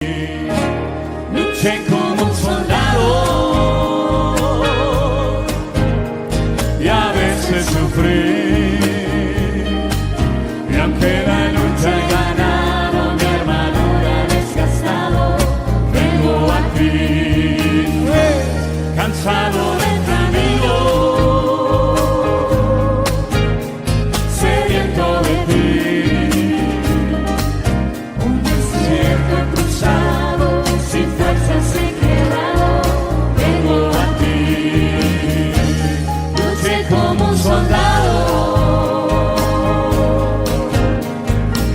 Luché como un soldado y a veces sufrí, y aunque la lucha he ganado, mi armadura desgastado, vengo a ti, cansado del camino, sediento de ti. Un desierto he cruzado, sin fuerzas he quedado, vengo a ti. Luché como un soldado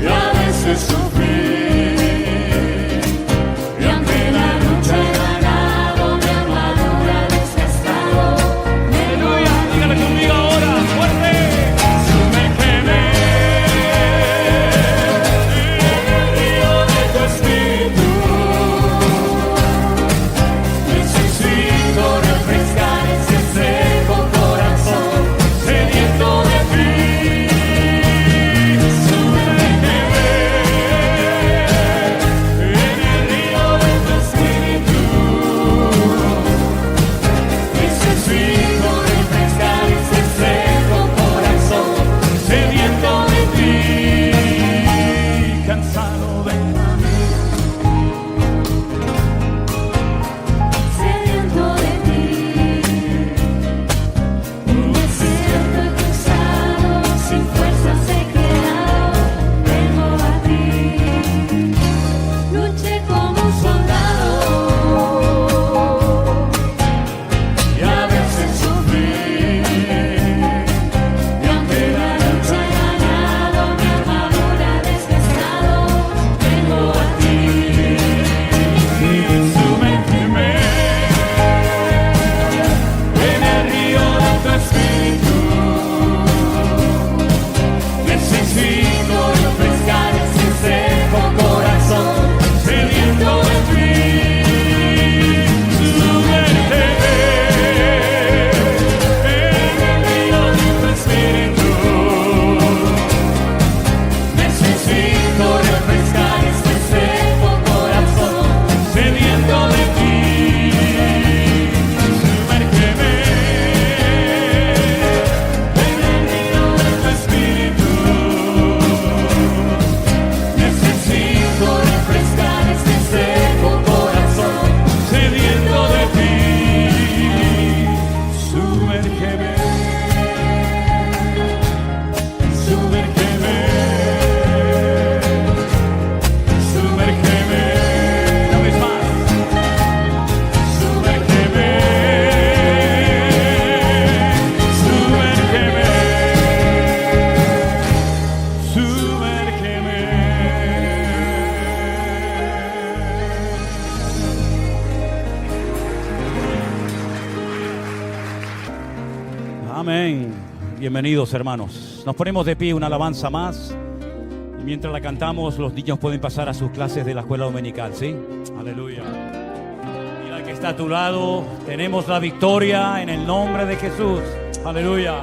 y a veces sufrí, y aunque la lucha he ganado, mi armadura desgastado, aleluya, dígale conmigo ahora, fuerte. Sumérgeme en el río de tu espíritu, necesito refrescar ese seco corazón sediento de ti. Sumérgeme en el río de tu espíritu, necesito refrescar ese seco corazón sediento de ti. Cansado de sediento de ti. Un desierto he cruzado, sin fuerzas he quedado, vengo a ti. Luché como un soldado y a veces sufrí, y aunque la lucha he ganado, mi armadura desgastado, vengo a ti. Sumérgeme en el río de tu espíritu, necesito refrescar ese seco corazón sediento de ti. Sumérgeme en el río de tu espíritu, necesito refrescar ese seco corazón sediento de ti. Sumérgeme en el río de tu espíritu, necesito refrescar ese seco corazón sediento de ti. Sumérgeme, sumérgeme, sumérgeme, una vez más. Sumérgeme, sumérgeme, sumérgeme. Amén. Bienvenidos, hermanos. Nos ponemos de pie, una alabanza más. Y mientras la cantamos, los niños pueden pasar a sus clases de la escuela dominical, ¿sí? Aleluya. Mira al que está a tu lado. Tenemos la victoria en el nombre de Jesús. Aleluya.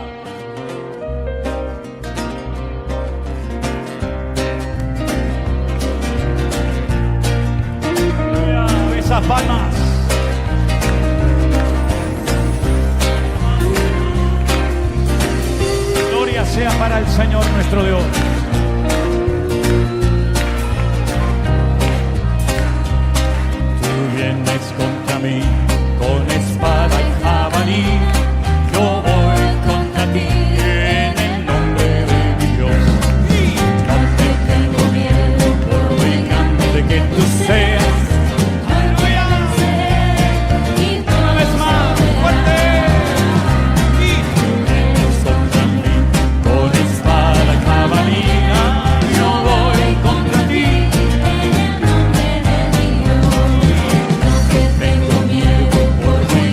Aleluya. Esas palmas. Gloria sea para el Señor nuestro Dios. Tú vienes contra mí con espada y jabalí, yo voy contra ti en el nombre de mi Dios. No te tengo miedo, por muy grande que tú seas. Aleluya. Una vez más, fuerte. Tú vienes contra mí con espada y jabalí, yo voy contra ti. En el nombre de Dios, no te tengo miedo, por muy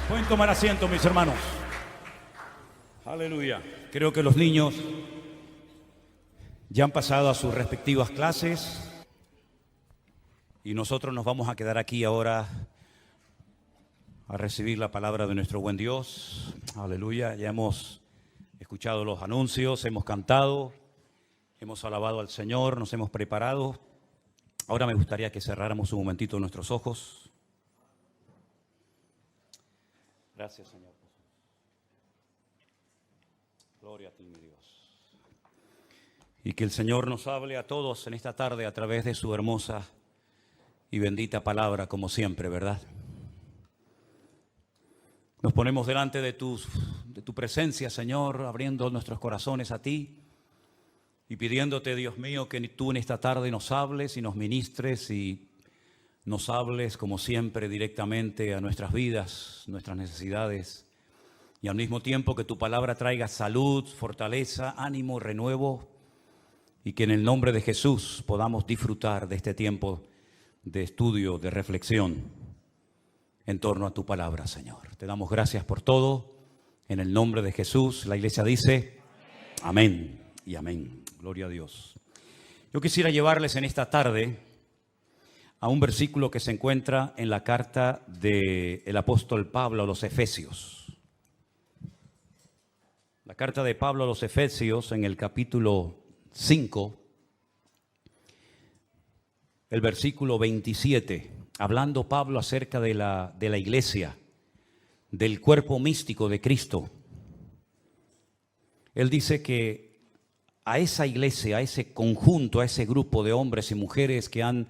Pueden tomar asiento, mis hermanos. Aleluya. Creo que los niños ya han pasado a sus respectivas clases y nosotros nos vamos a quedar aquí ahora a recibir la palabra de nuestro buen Dios. Aleluya. Ya hemos escuchado los anuncios, hemos cantado, hemos alabado al Señor, nos hemos preparado. Ahora me gustaría que cerráramos un momentito nuestros ojos. Gracias, Señor. Gloria a ti, mi Dios. Y que el Señor nos hable a todos en esta tarde a través de su hermosa y bendita palabra, como siempre, ¿verdad? Nos ponemos delante de tu presencia, Señor, abriendo nuestros corazones a ti y pidiéndote, Dios mío, que tú en esta tarde nos hables y nos ministres y nos hables, como siempre, directamente a nuestras vidas, nuestras necesidades, y al mismo tiempo que tu palabra traiga salud, fortaleza, ánimo, renuevo, y que en el nombre de Jesús podamos disfrutar de este tiempo de estudio, de reflexión en torno a tu palabra, Señor. Te damos gracias por todo, en el nombre de Jesús. La iglesia dice amén y amén. Gloria a Dios. Yo quisiera llevarles en esta tarde a un versículo que se encuentra en la carta del apóstol Pablo a los Efesios. La carta de Pablo a los Efesios en el capítulo 5, el versículo 27, hablando Pablo acerca de la iglesia, del cuerpo místico de Cristo. Él dice que a esa iglesia, a ese conjunto, a ese grupo de hombres y mujeres que han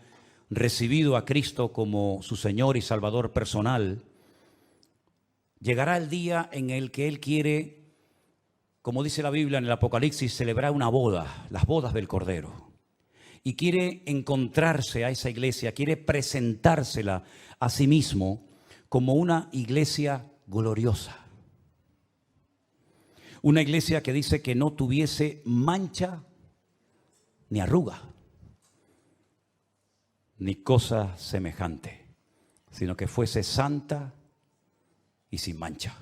recibido a Cristo como su Señor y Salvador personal, llegará el día en el que Él quiere, como dice la Biblia en el Apocalipsis, celebrar una boda, las bodas del Cordero. Y quiere encontrarse a esa iglesia, quiere presentársela a sí mismo como una iglesia gloriosa. Una iglesia que dice que no tuviese mancha ni arruga, ni cosa semejante, sino que fuese santa y sin mancha.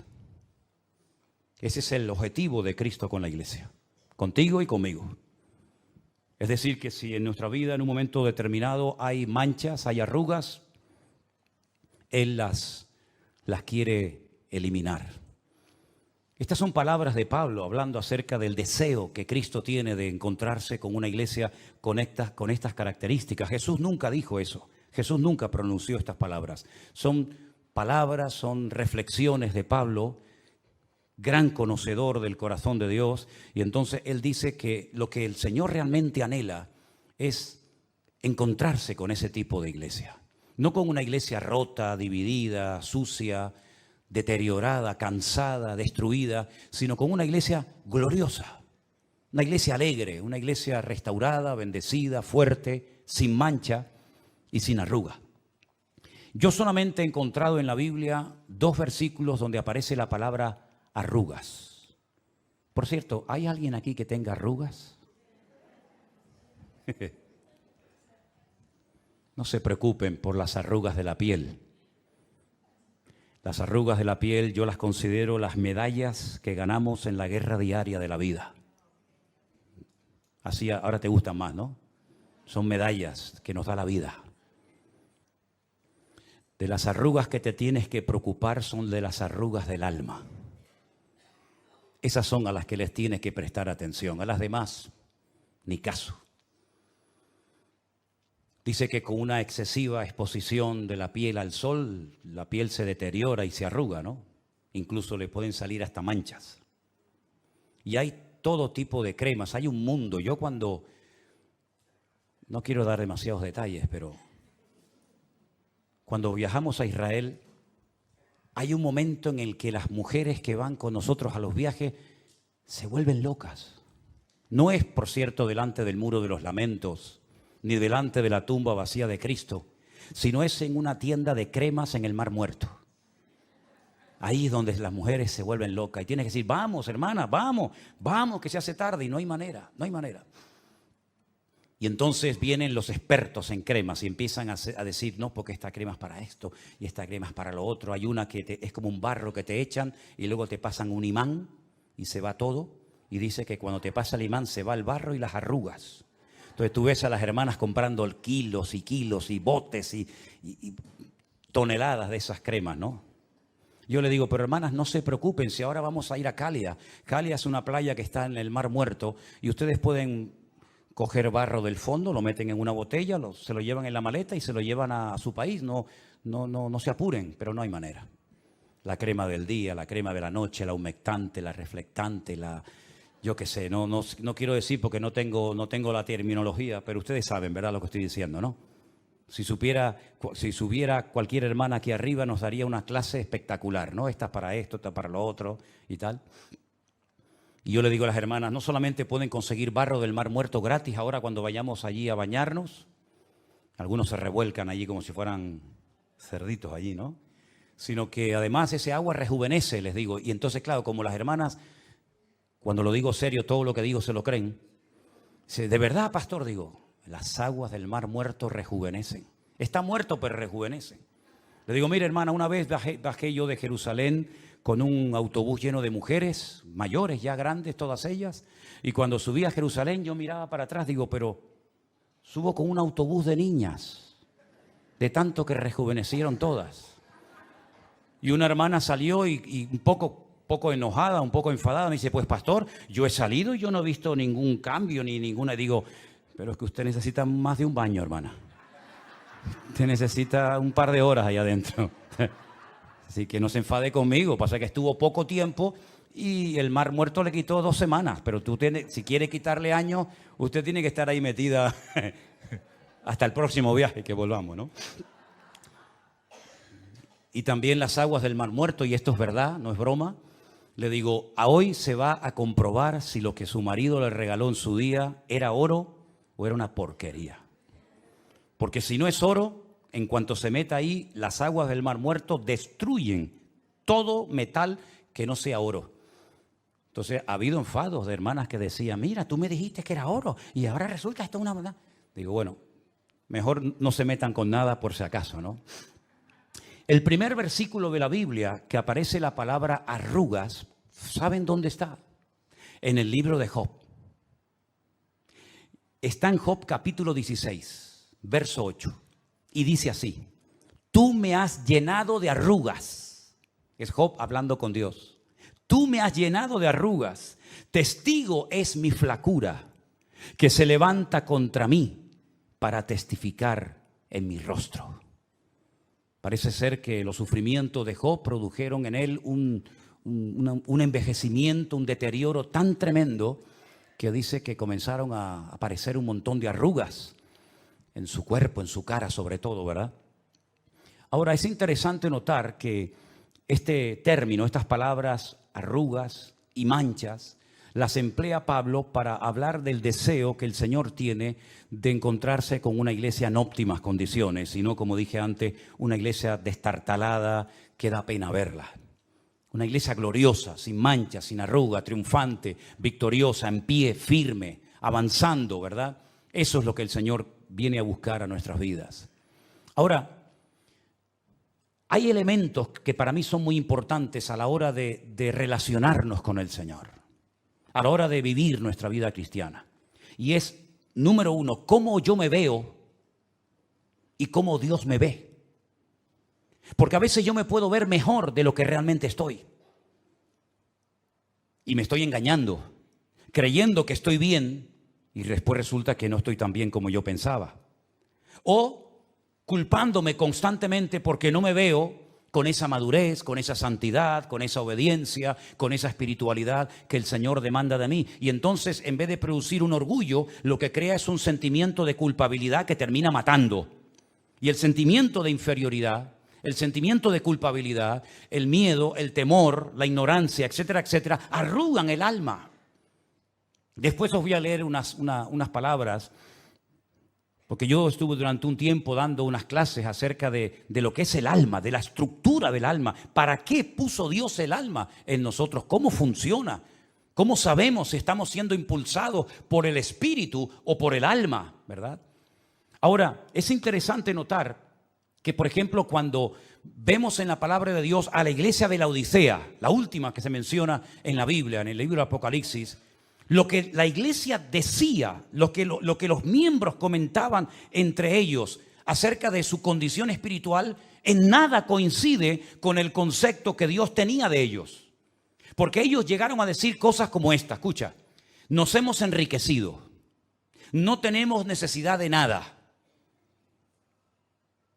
Ese es el objetivo de Cristo con la iglesia, contigo y conmigo. Es decir, que si en nuestra vida en un momento determinado hay manchas, hay arrugas, Él las quiere eliminar. Estas son palabras de Pablo hablando acerca del deseo que Cristo tiene de encontrarse con una iglesia con estas características. Jesús nunca dijo eso. Jesús nunca pronunció estas palabras. Son palabras, son reflexiones de Pablo, gran conocedor del corazón de Dios. Y entonces él dice que lo que el Señor realmente anhela es encontrarse con ese tipo de iglesia. No con una iglesia rota, dividida, sucia, deteriorada, cansada, destruida, sino con una iglesia gloriosa, una iglesia alegre, una iglesia restaurada, bendecida, fuerte, sin mancha y sin arruga. Yo solamente he encontrado en la Biblia 2 versículos donde aparece la palabra arrugas. Por cierto, ¿hay alguien aquí que tenga arrugas? No se preocupen por las arrugas de la piel. Las arrugas de la piel yo las considero las medallas que ganamos en la guerra diaria de la vida. Así ahora te gustan más, ¿no? Son medallas que nos da la vida. De las arrugas que te tienes que preocupar son de las arrugas del alma. Esas son a las que les tienes que prestar atención. A las demás, ni caso. Dice que con una excesiva exposición de la piel al sol, la piel se deteriora y se arruga, ¿no? Incluso le pueden salir hasta manchas. Y hay todo tipo de cremas, hay un mundo. Yo cuando, no quiero dar demasiados detalles, pero cuando viajamos a Israel, hay un momento en el que las mujeres que van con nosotros a los viajes se vuelven locas. No es, por cierto, delante del muro de los lamentos, ni delante de la tumba vacía de Cristo, sino es en una tienda de cremas en el Mar Muerto. Ahí es donde las mujeres se vuelven locas y tienes que decir, vamos hermana, vamos, que se hace tarde, y no hay manera, no hay manera. Y entonces vienen los expertos en cremas y empiezan a decir, no, porque esta crema es para esto y esta crema es para lo otro. Hay una que es como un barro que te echan y luego te pasan un imán y se va todo. Y dice que cuando te pasa el imán se va el barro y las arrugas. Entonces tú ves a las hermanas comprando kilos y kilos y botes y toneladas de esas cremas, ¿no? Yo le digo, pero hermanas, no se preocupen, si ahora vamos a ir a Calia. Calia es una playa que está en el Mar Muerto y ustedes pueden coger barro del fondo, lo meten en una botella, se lo llevan en la maleta y se lo llevan a su país. No se apuren, pero no hay manera. La crema del día, la crema de la noche, la humectante, la reflectante, yo qué sé, no quiero decir porque no tengo la terminología, pero ustedes saben, ¿verdad?, lo que estoy diciendo, ¿no? Si subiera cualquier hermana aquí arriba nos daría una clase espectacular, ¿no? Esta es para esto, esta es para lo otro y tal. Y yo le digo a las hermanas, no solamente pueden conseguir barro del Mar Muerto gratis ahora cuando vayamos allí a bañarnos, algunos se revuelcan allí como si fueran cerditos allí, ¿no? Sino que además ese agua rejuvenece, les digo. Y entonces, claro, como las hermanas, cuando lo digo serio, todo lo que digo se lo creen. ¿De verdad, pastor? Digo, las aguas del Mar Muerto rejuvenecen. Está muerto, pero rejuvenecen. Le digo, mire, hermana, una vez bajé yo de Jerusalén con un autobús lleno de mujeres, mayores, ya grandes, todas ellas. Y cuando subí a Jerusalén, yo miraba para atrás, digo, pero subo con un autobús de niñas, de tanto que rejuvenecieron todas. Y una hermana salió y un poco enojada, un poco enfadada, me dice, pues pastor, yo he salido y yo no he visto ningún cambio, ni ninguna. Y digo, pero es que usted necesita más de un baño, hermana. Usted necesita un par de horas allá adentro. Así que no se enfade conmigo. Pasa que estuvo poco tiempo y el Mar Muerto le quitó 2 semanas. Pero si quiere quitarle años, usted tiene que estar ahí metida hasta el próximo viaje que volvamos, ¿no? Y también las aguas del Mar Muerto, y esto es verdad, no es broma. Le digo, a hoy se va a comprobar si lo que su marido le regaló en su día era oro o era una porquería. Porque si no es oro, en cuanto se meta ahí, las aguas del Mar Muerto destruyen todo metal que no sea oro. Entonces, ha habido enfados de hermanas que decían, mira, tú me dijiste que era oro y ahora resulta esto una verdad. Digo, bueno, mejor no se metan con nada por si acaso, ¿no? El primer versículo de la Biblia que aparece la palabra arrugas, ¿saben dónde está? En el libro de Job. Está en Job capítulo 16, verso 8. Y dice así, tú me has llenado de arrugas. Es Job hablando con Dios. Tú me has llenado de arrugas. Testigo es mi flacura, que se levanta contra mí para testificar en mi rostro. Parece ser que los sufrimientos de Job produjeron en él un envejecimiento, un deterioro tan tremendo que dice que comenzaron a aparecer un montón de arrugas en su cuerpo, en su cara sobre todo, ¿verdad? Ahora, es interesante notar que este término, estas palabras, arrugas y manchas, las emplea Pablo para hablar del deseo que el Señor tiene de encontrarse con una iglesia en óptimas condiciones, sino, como dije antes, una iglesia destartalada que da pena verla. Una iglesia gloriosa, sin manchas, sin arruga, triunfante, victoriosa, en pie, firme, avanzando, ¿verdad? Eso es lo que el Señor viene a buscar a nuestras vidas. Ahora, hay elementos que para mí son muy importantes a la hora de relacionarnos con el Señor, a la hora de vivir nuestra vida cristiana. Y es, número 1, cómo yo me veo y cómo Dios me ve. Porque a veces yo me puedo ver mejor de lo que realmente estoy. Y me estoy engañando, creyendo que estoy bien y después resulta que no estoy tan bien como yo pensaba. O culpándome constantemente porque no me veo con esa madurez, con esa santidad, con esa obediencia, con esa espiritualidad que el Señor demanda de mí. Y entonces, en vez de producir un orgullo, lo que crea es un sentimiento de culpabilidad que termina matando. Y el sentimiento de inferioridad, el sentimiento de culpabilidad, el miedo, el temor, la ignorancia, etcétera, etcétera, arrugan el alma. Después os voy a leer unas palabras, porque yo estuve durante un tiempo dando unas clases acerca de lo que es el alma, de la estructura del alma. ¿Para qué puso Dios el alma en nosotros? ¿Cómo funciona? ¿Cómo sabemos si estamos siendo impulsados por el espíritu o por el alma, verdad? Ahora, es interesante notar que, por ejemplo, cuando vemos en la palabra de Dios a la iglesia de la Odisea, la última que se menciona en la Biblia, en el libro de Apocalipsis, lo que la iglesia decía, lo que los miembros comentaban entre ellos acerca de su condición espiritual, en nada coincide con el concepto que Dios tenía de ellos. Porque ellos llegaron a decir cosas como esta, escucha, nos hemos enriquecido, no tenemos necesidad de nada.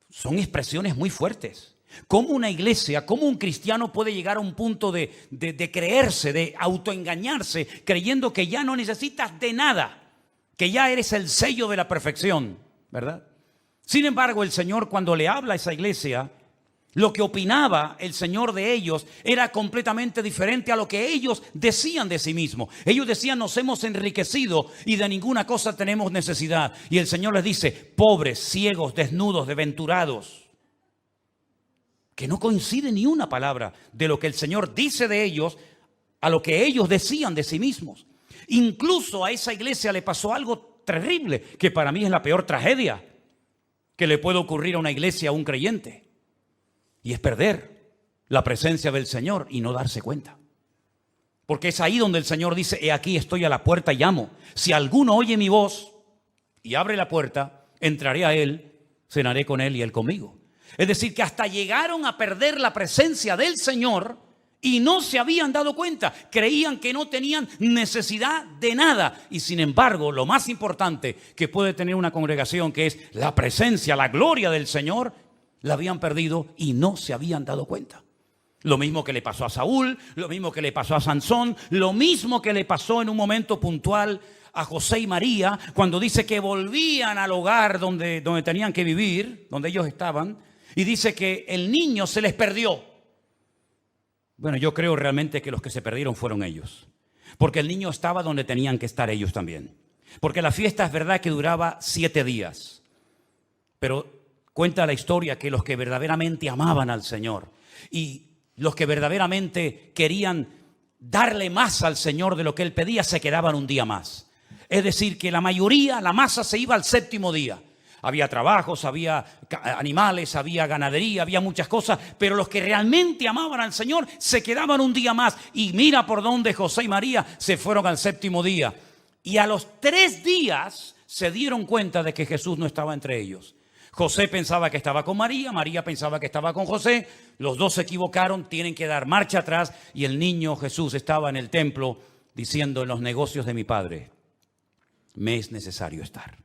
Son expresiones muy fuertes. ¿Cómo una iglesia, cómo un cristiano puede llegar a un punto de creerse, de autoengañarse, creyendo que ya no necesitas de nada, que ya eres el sello de la perfección, ¿verdad? Sin embargo, el Señor, cuando le habla a esa iglesia, lo que opinaba el Señor de ellos era completamente diferente a lo que ellos decían de sí mismos. Ellos decían, nos hemos enriquecido y de ninguna cosa tenemos necesidad. Y el Señor les dice, pobres, ciegos, desnudos, desventurados. Que no coincide ni una palabra de lo que el Señor dice de ellos a lo que ellos decían de sí mismos. Incluso a esa iglesia le pasó algo terrible, que para mí es la peor tragedia que le puede ocurrir a una iglesia, a un creyente. Y es perder la presencia del Señor y no darse cuenta. Porque es ahí donde el Señor dice, he aquí estoy a la puerta y llamo. Si alguno oye mi voz y abre la puerta, entraré a él, cenaré con él y él conmigo. Es decir, que hasta llegaron a perder la presencia del Señor y no se habían dado cuenta. Creían que no tenían necesidad de nada. Y sin embargo, lo más importante que puede tener una congregación, que es la presencia, la gloria del Señor, la habían perdido y no se habían dado cuenta. Lo mismo que le pasó a Saúl, lo mismo que le pasó a Sansón, lo mismo que le pasó en un momento puntual a José y María, cuando dice que volvían al hogar donde tenían que vivir, donde ellos estaban, y dice que el niño se les perdió. Bueno, yo creo realmente que los que se perdieron fueron ellos, porque el niño estaba donde tenían que estar ellos también. Porque la fiesta es verdad que duraba 7 días, pero cuenta la historia que los que verdaderamente amaban al Señor y los que verdaderamente querían darle más al Señor de lo que Él pedía, se quedaban un día más. Es decir, que la mayoría, la masa se iba al 7º día. Había trabajos, había animales, había ganadería, había muchas cosas, pero los que realmente amaban al Señor se quedaban un día más. Y mira por dónde José y María se fueron al 7º día. Y a los 3 días se dieron cuenta de que Jesús no estaba entre ellos. José pensaba que estaba con María, María pensaba que estaba con José, los dos se equivocaron, tienen que dar marcha atrás y el niño Jesús estaba en el templo diciendo, en los negocios de mi Padre me es necesario estar.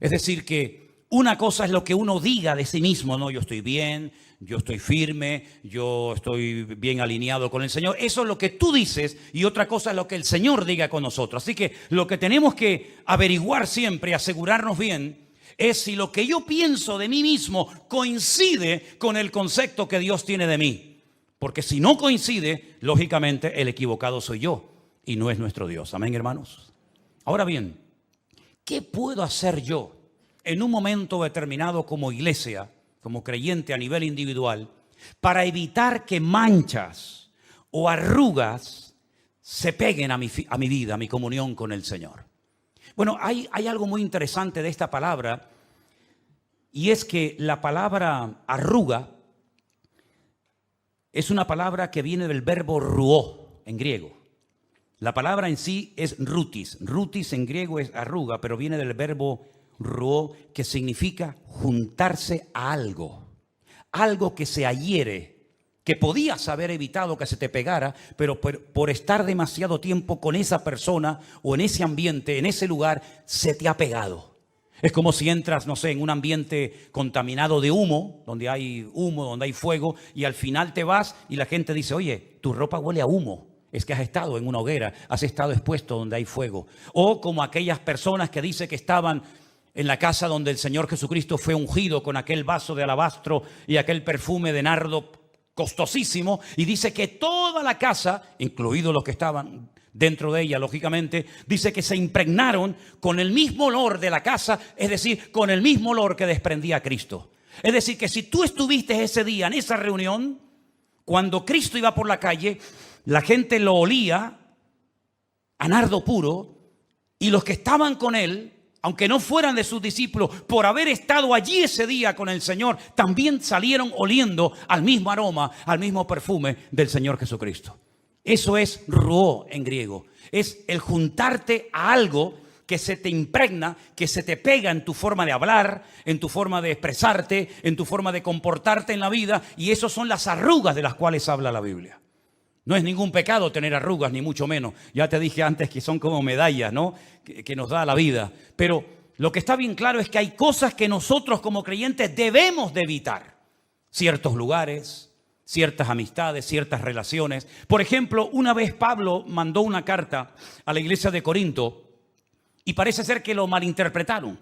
Es decir que una cosa es lo que uno diga de sí mismo, no, yo estoy bien, yo estoy firme, yo estoy bien alineado con el Señor. Eso es lo que tú dices y otra cosa es lo que el Señor diga con nosotros. Así que lo que tenemos que averiguar siempre, asegurarnos bien, es si lo que yo pienso de mí mismo coincide con el concepto que Dios tiene de mí. Porque si no coincide, lógicamente el equivocado soy yo y no es nuestro Dios. Amén, hermanos. Ahora bien, ¿qué puedo hacer yo en un momento determinado como iglesia, como creyente a nivel individual, para evitar que manchas o arrugas se peguen a mi vida, a mi comunión con el Señor? Bueno, hay algo muy interesante de esta palabra, y es que la palabra arruga es una palabra que viene del verbo ruó en griego. La palabra en sí es rutis. Rutis en griego es arruga, pero viene del verbo ruó, que significa juntarse a algo. Algo que se adhiere, que podías haber evitado que se te pegara, pero por estar demasiado tiempo con esa persona o en ese ambiente, en ese lugar, se te ha pegado. Es como si entras, no sé, en un ambiente contaminado de humo, donde hay fuego, y al final te vas y la gente dice, oye, tu ropa huele a humo. Es que has estado en una hoguera, has estado expuesto donde hay fuego. O como aquellas personas que dice que estaban en la casa donde el Señor Jesucristo fue ungido con aquel vaso de alabastro y aquel perfume de nardo costosísimo, y dice que toda la casa, incluidos los que estaban dentro de ella, lógicamente, dice que se impregnaron con el mismo olor de la casa, es decir, con el mismo olor que desprendía Cristo. Es decir, que si tú estuviste ese día en esa reunión, cuando Cristo iba por la calle, la gente lo olía a nardo puro, y los que estaban con él, aunque no fueran de sus discípulos, por haber estado allí ese día con el Señor, también salieron oliendo al mismo aroma, al mismo perfume del Señor Jesucristo. Eso es ruó en griego. Es el juntarte a algo que se te impregna, que se te pega en tu forma de hablar, en tu forma de expresarte, en tu forma de comportarte en la vida. Y esas son las arrugas de las cuales habla la Biblia. No es ningún pecado tener arrugas, ni mucho menos. Ya te dije antes que son como medallas, ¿no? Que nos da la vida. Pero lo que está bien claro es que hay cosas que nosotros como creyentes debemos de evitar. Ciertos lugares, ciertas amistades, ciertas relaciones. Por ejemplo, una vez Pablo mandó una carta a la iglesia de Corinto y parece ser que lo malinterpretaron.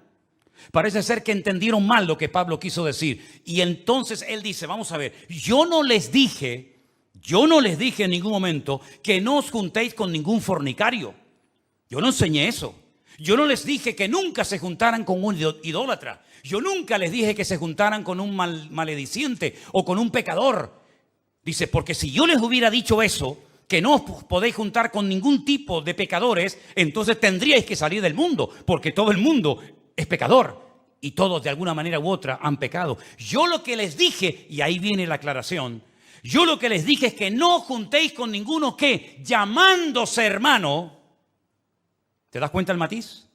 Parece ser que entendieron mal lo que Pablo quiso decir. Y entonces él dice, vamos a ver, yo no les dije en ningún momento que no os juntéis con ningún fornicario. Yo no enseñé eso. Yo no les dije que nunca se juntaran con un idólatra. Yo nunca les dije que se juntaran con un malediciente o con un pecador. Dice, porque si yo les hubiera dicho eso, que no os podéis juntar con ningún tipo de pecadores, entonces tendríais que salir del mundo, porque todo el mundo es pecador y todos de alguna manera u otra han pecado. Yo lo que les dije, y ahí viene la aclaración, yo lo que les dije es que no juntéis con ninguno que, llamándose hermano, ¿te das cuenta el matiz?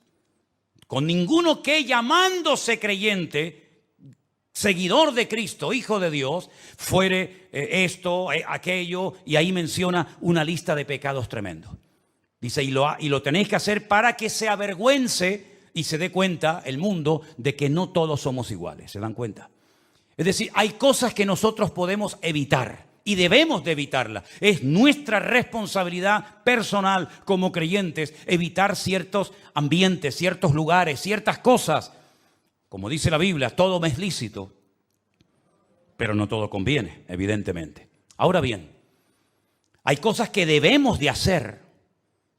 Con ninguno que, llamándose creyente, seguidor de Cristo, hijo de Dios, fuere esto, aquello, y ahí menciona una lista de pecados tremendos. Dice, y lo tenéis que hacer para que se avergüence y se dé cuenta el mundo de que no todos somos iguales. ¿Se dan cuenta? Es decir, hay cosas que nosotros podemos evitar y debemos de evitarlas. Es nuestra responsabilidad personal como creyentes evitar ciertos ambientes, ciertos lugares, ciertas cosas. Como dice la Biblia, todo me es lícito, pero no todo conviene, evidentemente. Ahora bien, hay cosas que debemos de hacer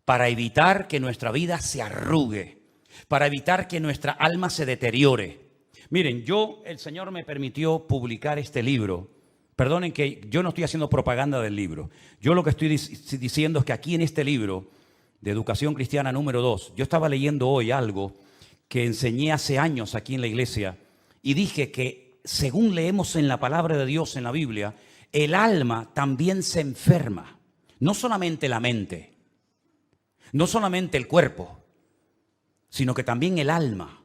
para evitar que nuestra vida se arrugue, para evitar que nuestra alma se deteriore. Miren, el Señor me permitió publicar este libro. Perdonen que yo no estoy haciendo propaganda del libro. Yo lo que estoy diciendo es que aquí en este libro de Educación Cristiana número 2, yo estaba leyendo hoy algo que enseñé hace años aquí en la iglesia y dije que según leemos en la palabra de Dios en la Biblia, el alma también se enferma. No solamente la mente, no solamente el cuerpo, sino que también el alma.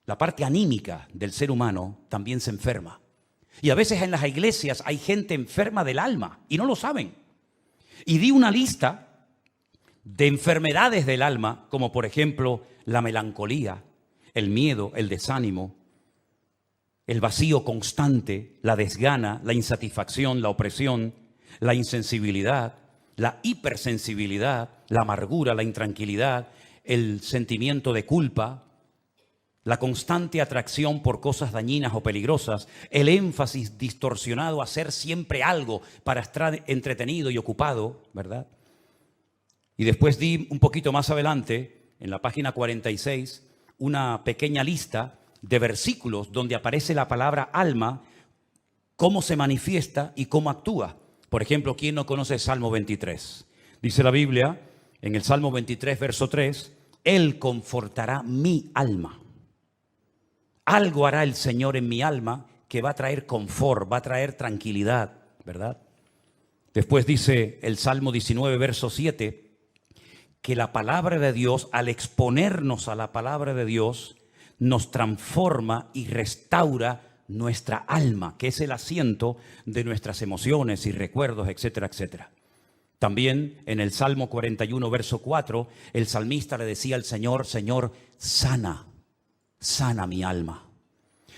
La parte anímica del ser humano también se enferma. Y a veces en las iglesias hay gente enferma del alma y no lo saben. Y di una lista de enfermedades del alma, como por ejemplo la melancolía, el miedo, el desánimo, el vacío constante, la desgana, la insatisfacción, la opresión, la insensibilidad, la hipersensibilidad, la amargura, la intranquilidad, el sentimiento de culpa, la constante atracción por cosas dañinas o peligrosas, el énfasis distorsionado a hacer siempre algo para estar entretenido y ocupado, ¿verdad? Y después di un poquito más adelante, en la página 46, una pequeña lista de versículos donde aparece la palabra alma, cómo se manifiesta y cómo actúa. Por ejemplo, ¿quién no conoce el Salmo 23? Dice la Biblia, en el Salmo 23, verso 3, Él confortará mi alma. Algo hará el Señor en mi alma que va a traer confort, va a traer tranquilidad, ¿verdad? Después dice el Salmo 19, verso 7, que la palabra de Dios, al exponernos a la palabra de Dios, nos transforma y restaura nuestra alma, que es el asiento de nuestras emociones y recuerdos, etcétera, etcétera. También en el Salmo 41, verso 4, el salmista le decía al Señor, Señor, sana mi alma.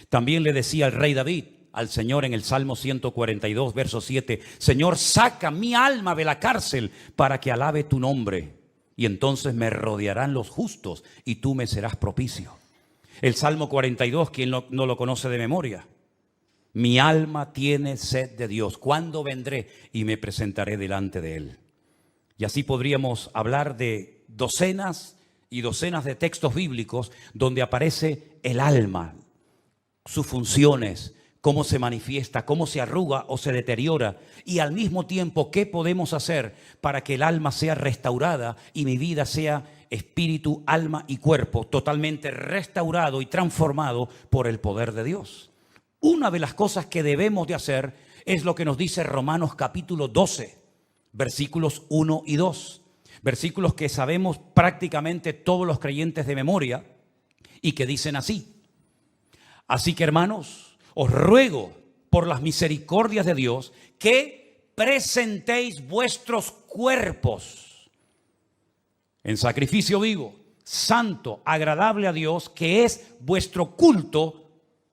También le decía el rey David al Señor en el Salmo 142, verso 7, Señor, saca mi alma de la cárcel para que alabe tu nombre. Y entonces me rodearán los justos y tú me serás propicio. El Salmo 42, ¿quién no lo conoce de memoria? Mi alma tiene sed de Dios. ¿Cuándo vendré y me presentaré delante de Él? Y así podríamos hablar de docenas y docenas de textos bíblicos donde aparece el alma, sus funciones, cómo se manifiesta, cómo se arruga o se deteriora, y al mismo tiempo qué podemos hacer para que el alma sea restaurada y mi vida sea espíritu, alma y cuerpo totalmente restaurado y transformado por el poder de Dios. Una de las cosas que debemos de hacer es lo que nos dice Romanos capítulo 12, versículos 1 y 2. Versículos que sabemos prácticamente todos los creyentes de memoria y que dicen así. Así que, hermanos, os ruego por las misericordias de Dios que presentéis vuestros cuerpos en sacrificio vivo, santo, agradable a Dios, que es vuestro culto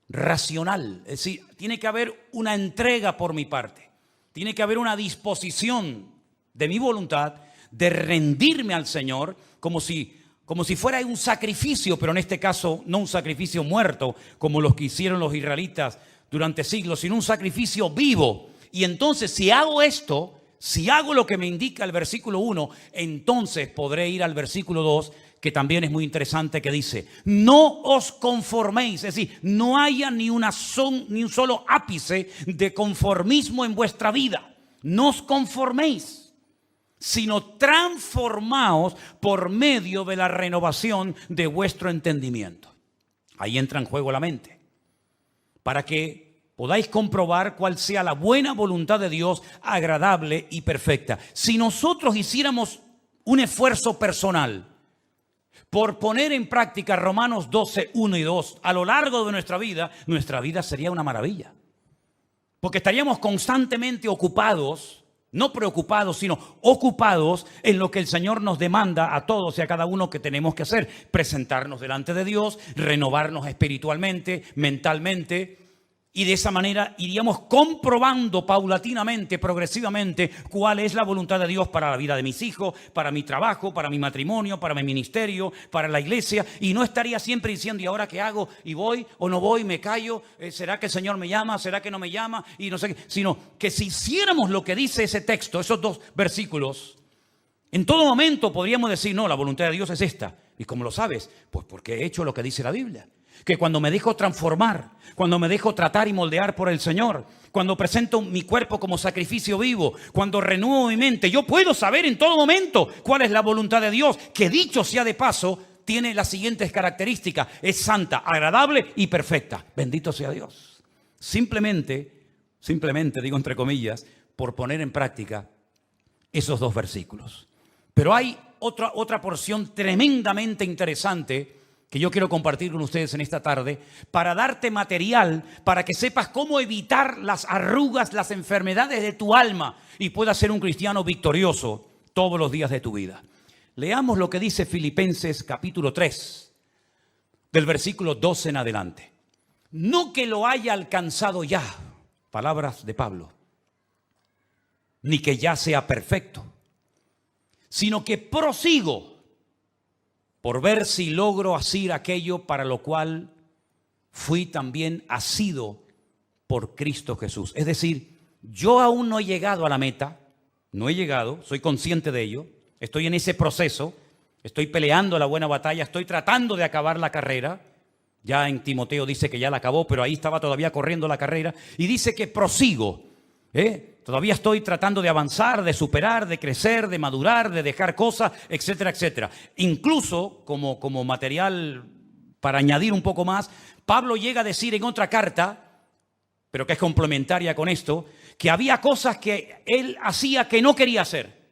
racional. Es decir, tiene que haber una entrega por mi parte. Tiene que haber una disposición de mi voluntad de rendirme al Señor como si fuera un sacrificio, pero en este caso no un sacrificio muerto como los que hicieron los israelitas durante siglos, sino un sacrificio vivo. Y entonces si hago esto, si hago lo que me indica el versículo 1, entonces podré ir al versículo 2, que también es muy interesante, que dice: no os conforméis, es decir, no haya ni un solo ápice de conformismo en vuestra vida. No os conforméis, sino transformaos por medio de la renovación de vuestro entendimiento. Ahí entra en juego la mente, para que podáis comprobar cuál sea la buena voluntad de Dios, agradable y perfecta. Si nosotros hiciéramos un esfuerzo personal por poner en práctica Romanos 12, 1 y 2 a lo largo de nuestra vida sería una maravilla. Porque estaríamos constantemente ocupados, no preocupados, sino ocupados en lo que el Señor nos demanda a todos y a cada uno que tenemos que hacer. Presentarnos delante de Dios, renovarnos espiritualmente, mentalmente. Y de esa manera iríamos comprobando paulatinamente, progresivamente, cuál es la voluntad de Dios para la vida de mis hijos, para mi trabajo, para mi matrimonio, para mi ministerio, para la iglesia. Y no estaría siempre diciendo: ¿y ahora qué hago? ¿Y voy o no voy? ¿Me callo? ¿Será que el Señor me llama? ¿Será que no me llama? Y no sé qué. Sino que si hiciéramos lo que dice ese texto, esos dos versículos, en todo momento podríamos decir: no, la voluntad de Dios es esta. ¿Y cómo lo sabes? Pues porque he hecho lo que dice la Biblia. Que cuando me dejo transformar, cuando me dejo tratar y moldear por el Señor, cuando presento mi cuerpo como sacrificio vivo, cuando renuevo mi mente, yo puedo saber en todo momento cuál es la voluntad de Dios, que dicho sea de paso, tiene las siguientes características: es santa, agradable y perfecta. Bendito sea Dios. Simplemente, digo entre comillas, por poner en práctica esos dos versículos. Pero hay otra porción tremendamente interesante que yo quiero compartir con ustedes en esta tarde, para darte material, para que sepas cómo evitar las arrugas, las enfermedades de tu alma y puedas ser un cristiano victorioso todos los días de tu vida. Leamos lo que dice Filipenses capítulo 3, del versículo 12 en adelante. No que lo haya alcanzado ya, palabras de Pablo, ni que ya sea perfecto, sino que prosigo por ver si logro asir aquello para lo cual fui también asido por Cristo Jesús. Es decir, yo aún no he llegado a la meta, no he llegado, soy consciente de ello, estoy en ese proceso, estoy peleando la buena batalla, estoy tratando de acabar la carrera. Ya en Timoteo dice que ya la acabó, pero ahí estaba todavía corriendo la carrera, y dice que prosigo, todavía estoy tratando de avanzar, de superar, de crecer, de madurar, de dejar cosas, etcétera, etcétera. Incluso, como material para añadir un poco más, Pablo llega a decir en otra carta, pero que es complementaria con esto, que había cosas que él hacía que no quería hacer.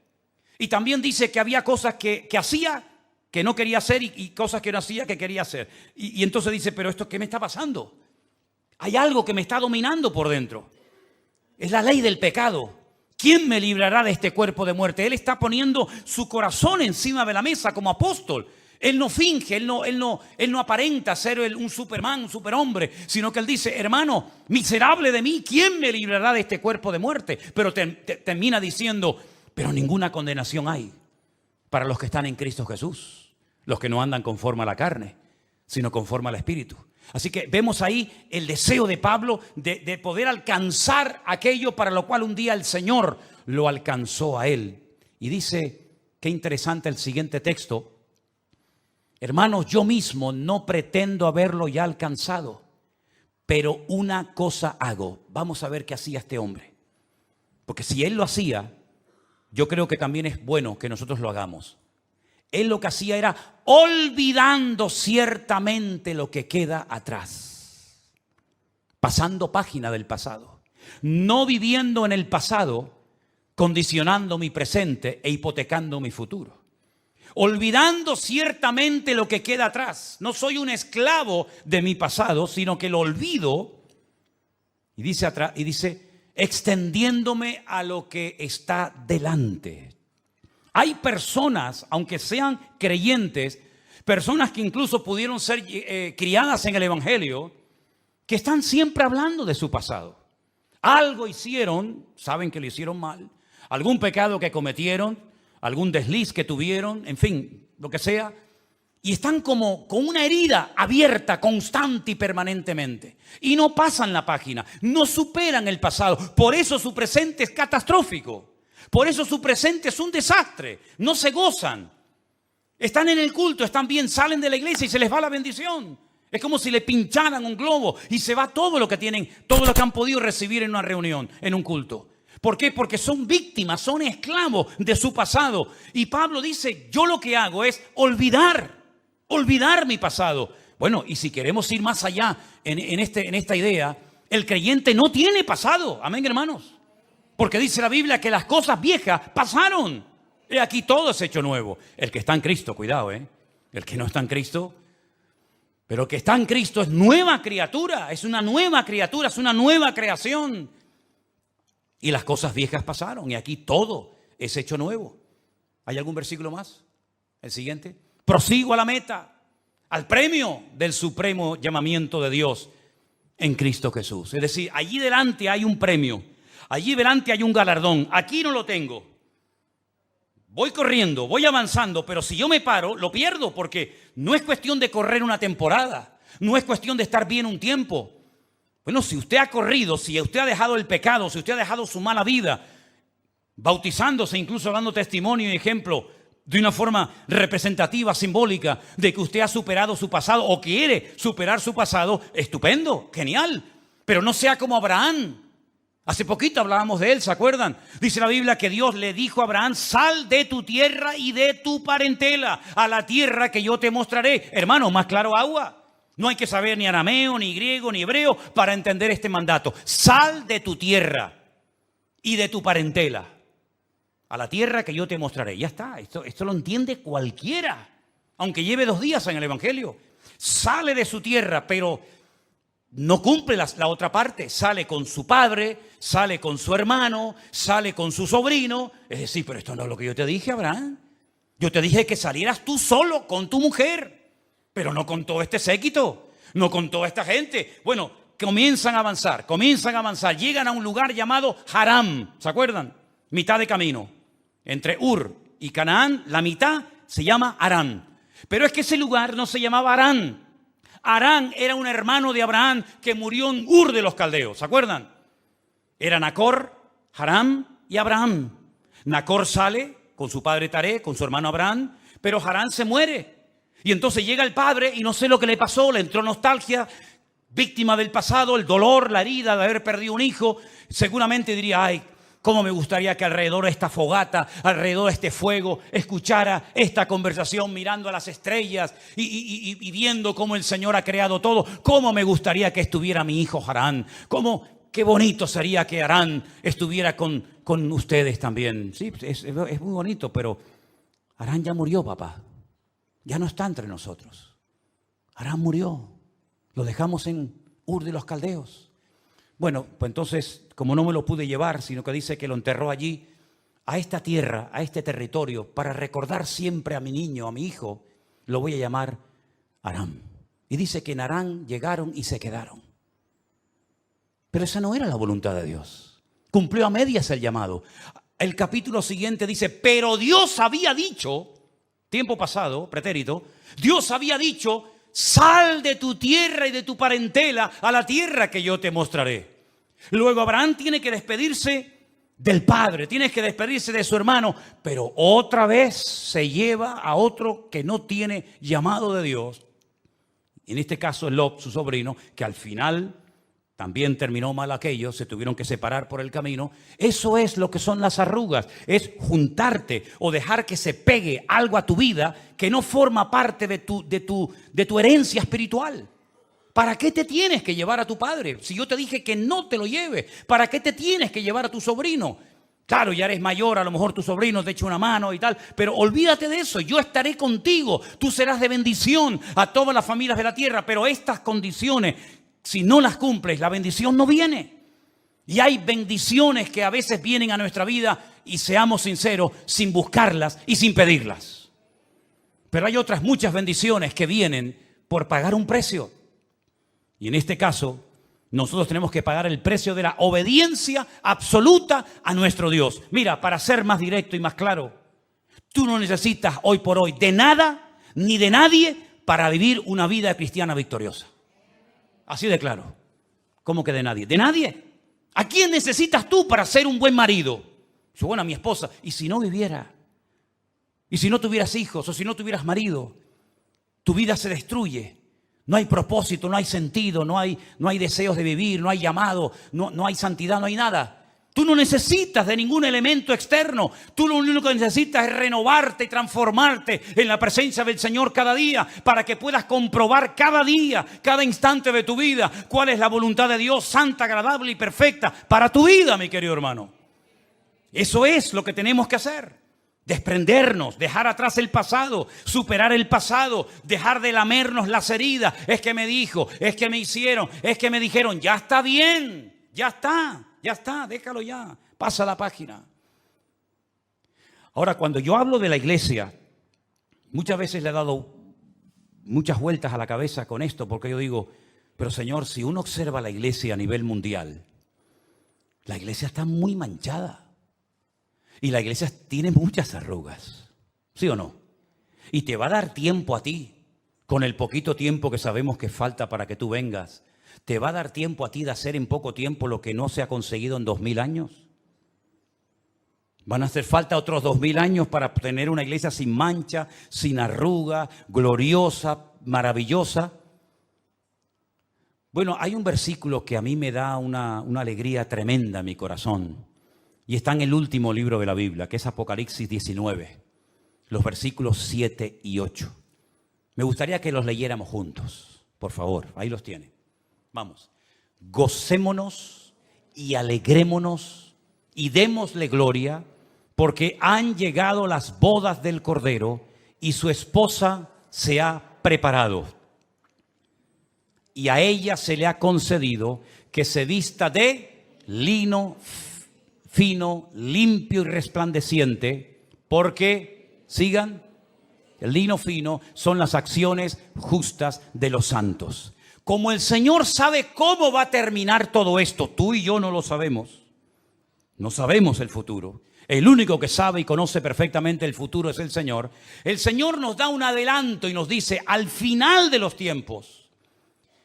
Y también dice que había cosas que hacía que no quería hacer y cosas que no hacía que quería hacer. Y entonces dice: pero esto, ¿qué me está pasando? Hay algo que me está dominando por dentro. Es la ley del pecado. ¿Quién me librará de este cuerpo de muerte? Él está poniendo su corazón encima de la mesa como apóstol. Él no finge, él no aparenta ser un Superman, un superhombre, sino que él dice: hermano, miserable de mí, ¿quién me librará de este cuerpo de muerte? Pero termina diciendo: pero ninguna condenación hay para los que están en Cristo Jesús, los que no andan conforme a la carne, sino conforme al Espíritu. Así que vemos ahí el deseo de Pablo de poder alcanzar aquello para lo cual un día el Señor lo alcanzó a él. Y dice, qué interesante el siguiente texto: hermanos, yo mismo no pretendo haberlo ya alcanzado, pero una cosa hago. Vamos a ver qué hacía este hombre. Porque si él lo hacía, yo creo que también es bueno que nosotros lo hagamos. Él lo que hacía era olvidando ciertamente lo que queda atrás. Pasando página del pasado. No viviendo en el pasado, condicionando mi presente e hipotecando mi futuro. Olvidando ciertamente lo que queda atrás. No soy un esclavo de mi pasado, sino que lo olvido. Y dice atrás, y dice, extendiéndome a lo que está delante. Hay personas, aunque sean creyentes, personas que incluso pudieron ser criadas en el Evangelio, que están siempre hablando de su pasado. Algo hicieron, saben que lo hicieron mal, algún pecado que cometieron, algún desliz que tuvieron, en fin, lo que sea, y están como con una herida abierta constante y permanentemente. Y no pasan la página, no superan el pasado. Por eso su presente es catastrófico. Por eso su presente es un desastre. No se gozan. Están en el culto, están bien, salen de la iglesia y se les va la bendición. Es como si le pincharan un globo y se va todo lo que tienen, todo lo que han podido recibir en una reunión, en un culto. ¿Por qué? Porque son víctimas, son esclavos de su pasado. Y Pablo dice, yo lo que hago es olvidar mi pasado. Bueno, y si queremos ir más allá en esta idea, el creyente no tiene pasado. Amén, hermanos. Porque dice la Biblia que las cosas viejas pasaron. Y aquí todo es hecho nuevo. El que está en Cristo, cuidado, el que no está en Cristo. Pero el que está en Cristo es nueva criatura. Es una nueva criatura, es una nueva creación. Y las cosas viejas pasaron y aquí todo es hecho nuevo. ¿Hay algún versículo más? El siguiente. Prosigo a la meta, al premio del supremo llamamiento de Dios en Cristo Jesús. Es decir, allí delante hay un premio, allí delante hay un galardón. Aquí no lo tengo. Voy corriendo, voy avanzando, pero si yo me paro, lo pierdo porque no es cuestión de correr una temporada, no es cuestión de estar bien un tiempo. Bueno, si usted ha corrido, si usted ha dejado el pecado, si usted ha dejado su mala vida, bautizándose, incluso dando testimonio y ejemplo de una forma representativa, simbólica, de que usted ha superado su pasado o quiere superar su pasado, estupendo, genial. Pero no sea como Abraham. Hace poquito hablábamos de él, ¿se acuerdan? Dice la Biblia que Dios le dijo a Abraham, sal de tu tierra y de tu parentela a la tierra que yo te mostraré. Hermano, más claro agua. No hay que saber ni arameo, ni griego, ni hebreo para entender este mandato. Sal de tu tierra y de tu parentela a la tierra que yo te mostraré. Ya está, esto lo entiende cualquiera, aunque lleve 2 días en el Evangelio. Sale de su tierra, pero no cumple la otra parte. Sale con su padre, sale con su hermano, sale con su sobrino. Es decir, pero esto no es lo que yo te dije, Abraham. Yo te dije que salieras tú solo con tu mujer. Pero no con todo este séquito, no con toda esta gente. Bueno, comienzan a avanzar, llegan a un lugar llamado Harán, ¿se acuerdan? Mitad de camino. Entre Ur y Canaán, la mitad se llama Harán. Pero es que ese lugar no se llamaba Harán. Harán era un hermano de Abraham que murió en Ur de los Caldeos, ¿se acuerdan? Era Nacor, Harán y Abraham. Nacor sale con su padre Taré, con su hermano Abraham, pero Harán se muere. Y entonces llega el padre y no sé lo que le pasó, le entró nostalgia, víctima del pasado, el dolor, la herida de haber perdido un hijo. Seguramente diría, ay, cómo me gustaría que alrededor de esta fogata, alrededor de este fuego, escuchara esta conversación mirando a las estrellas y viendo cómo el Señor ha creado todo. Cómo me gustaría que estuviera mi hijo Harán. Qué bonito sería que Harán estuviera con ustedes también. Sí, es muy bonito, pero Harán ya murió, papá. Ya no está entre nosotros. Harán murió. Lo dejamos en Ur de los Caldeos. Bueno, pues entonces, como no me lo pude llevar, sino que dice que lo enterró allí, a esta tierra, a este territorio, para recordar siempre a mi niño, a mi hijo, lo voy a llamar Harán. Y dice que en Harán llegaron y se quedaron. Pero esa no era la voluntad de Dios. Cumplió a medias el llamado. El capítulo siguiente dice, pero Dios había dicho, tiempo pasado, pretérito, Dios había dicho, sal de tu tierra y de tu parentela a la tierra que yo te mostraré. Luego Abraham tiene que despedirse del padre, tiene que despedirse de su hermano, pero otra vez se lleva a otro que no tiene llamado de Dios. En este caso es Lot, su sobrino, que al final también terminó mal aquello, se tuvieron que separar por el camino. Eso es lo que son las arrugas, es juntarte o dejar que se pegue algo a tu vida que no forma parte de tu herencia espiritual. ¿Para qué te tienes que llevar a tu padre? Si yo te dije que no te lo lleves, ¿para qué te tienes que llevar a tu sobrino? Claro, ya eres mayor, a lo mejor tu sobrino te echa una mano y tal, pero olvídate de eso, yo estaré contigo, tú serás de bendición a todas las familias de la tierra, pero estas condiciones, si no las cumples, la bendición no viene. Y hay bendiciones que a veces vienen a nuestra vida, y seamos sinceros, sin buscarlas y sin pedirlas. Pero hay otras muchas bendiciones que vienen por pagar un precio. Y en este caso, nosotros tenemos que pagar el precio de la obediencia absoluta a nuestro Dios. Mira, para ser más directo y más claro, tú no necesitas hoy por hoy de nada ni de nadie para vivir una vida cristiana victoriosa. Así de claro. ¿Cómo que de nadie? De nadie. ¿A quién necesitas tú para ser un buen marido? Yo, bueno, a mi esposa. ¿Y si no viviera? ¿Y si no tuvieras hijos o si no tuvieras marido? Tu vida se destruye. No hay propósito, no hay sentido, no hay deseos de vivir, no hay llamado, no hay santidad, no hay nada. Tú no necesitas de ningún elemento externo. Tú lo único que necesitas es renovarte y transformarte en la presencia del Señor cada día para que puedas comprobar cada día, cada instante de tu vida cuál es la voluntad de Dios santa, agradable y perfecta para tu vida, mi querido hermano. Eso es lo que tenemos que hacer. Desprendernos, dejar atrás el pasado, superar el pasado, dejar de lamernos las heridas. Es que me dijo, es que me hicieron, es que me dijeron. Ya está bien, ya está, déjalo ya, pasa la página. Ahora, cuando yo hablo de la iglesia, muchas veces le he dado muchas vueltas a la cabeza con esto, porque yo digo, pero Señor, si uno observa la iglesia a nivel mundial, la iglesia está muy manchada. Y la iglesia tiene muchas arrugas, ¿sí o no? Y te va a dar tiempo a ti, con el poquito tiempo que sabemos que falta para que tú vengas. ¿Te va a dar tiempo a ti de hacer en poco tiempo lo que no se ha conseguido en 2000 años? ¿Van a hacer falta otros 2000 años para tener una iglesia sin mancha, sin arruga, gloriosa, maravillosa? Bueno, hay un versículo que a mí me da una alegría tremenda en mi corazón. Y está en el último libro de la Biblia, que es Apocalipsis 19, los versículos 7 y 8. Me gustaría que los leyéramos juntos, por favor, ahí los tiene. Vamos. Gocémonos y alegrémonos y démosle gloria, porque han llegado las bodas del Cordero y su esposa se ha preparado. Y a ella se le ha concedido que se vista de lino fino, limpio y resplandeciente, porque, sigan, el lino fino son las acciones justas de los santos. Como el Señor sabe cómo va a terminar todo esto, tú y yo no lo sabemos. No sabemos el futuro. El único que sabe y conoce perfectamente el futuro es el Señor. El Señor nos da un adelanto y nos dice, al final de los tiempos,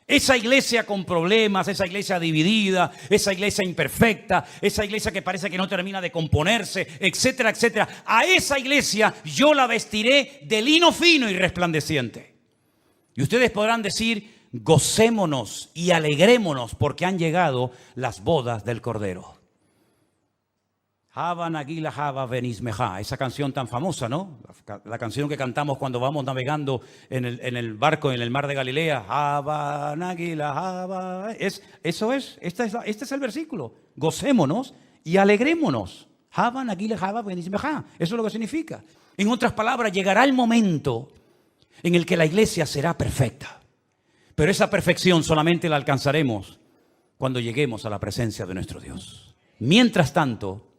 esa iglesia con problemas, esa iglesia dividida, esa iglesia imperfecta, esa iglesia que parece que no termina de componerse, etcétera, etcétera. A esa iglesia yo la vestiré de lino fino y resplandeciente. Y ustedes podrán decir, gocémonos y alegrémonos porque han llegado las bodas del Cordero. Hava Nagila Hava Benismeja, esa canción tan famosa, ¿no? La canción que cantamos cuando vamos navegando en el barco en el mar de Galilea. Hava Nagila Hava. Este es el versículo. Gocémonos y alegrémonos. Hava Nagila Hava Benismeja. Eso es lo que significa. En otras palabras, llegará el momento en el que la iglesia será perfecta. Pero esa perfección solamente la alcanzaremos cuando lleguemos a la presencia de nuestro Dios. Mientras tanto,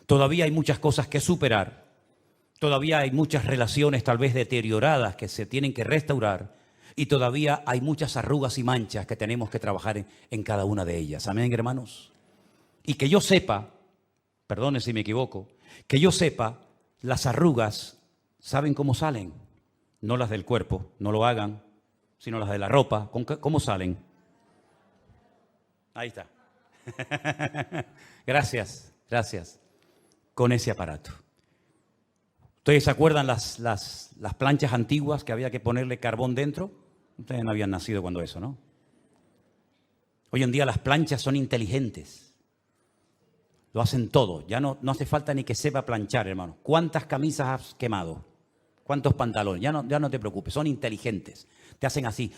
todavía hay muchas cosas que superar. Todavía hay muchas relaciones tal vez deterioradas que se tienen que restaurar. Y todavía hay muchas arrugas y manchas que tenemos que trabajar en cada una de ellas. Amén, hermanos. Y que yo sepa, perdone si me equivoco, que yo sepa, las arrugas, ¿saben cómo salen? No las del cuerpo, no lo hagan, sino las de la ropa. ¿Cómo salen? Ahí está. Gracias. Con ese aparato. ¿Ustedes se acuerdan las planchas antiguas que había que ponerle carbón dentro? Ustedes no habían nacido cuando eso, ¿no? Hoy en día las planchas son inteligentes. Lo hacen todo. Ya no hace falta ni que sepa planchar, hermano. ¿Cuántas camisas has quemado? ¿Cuántos pantalones? Ya no te preocupes, son inteligentes. Te hacen así.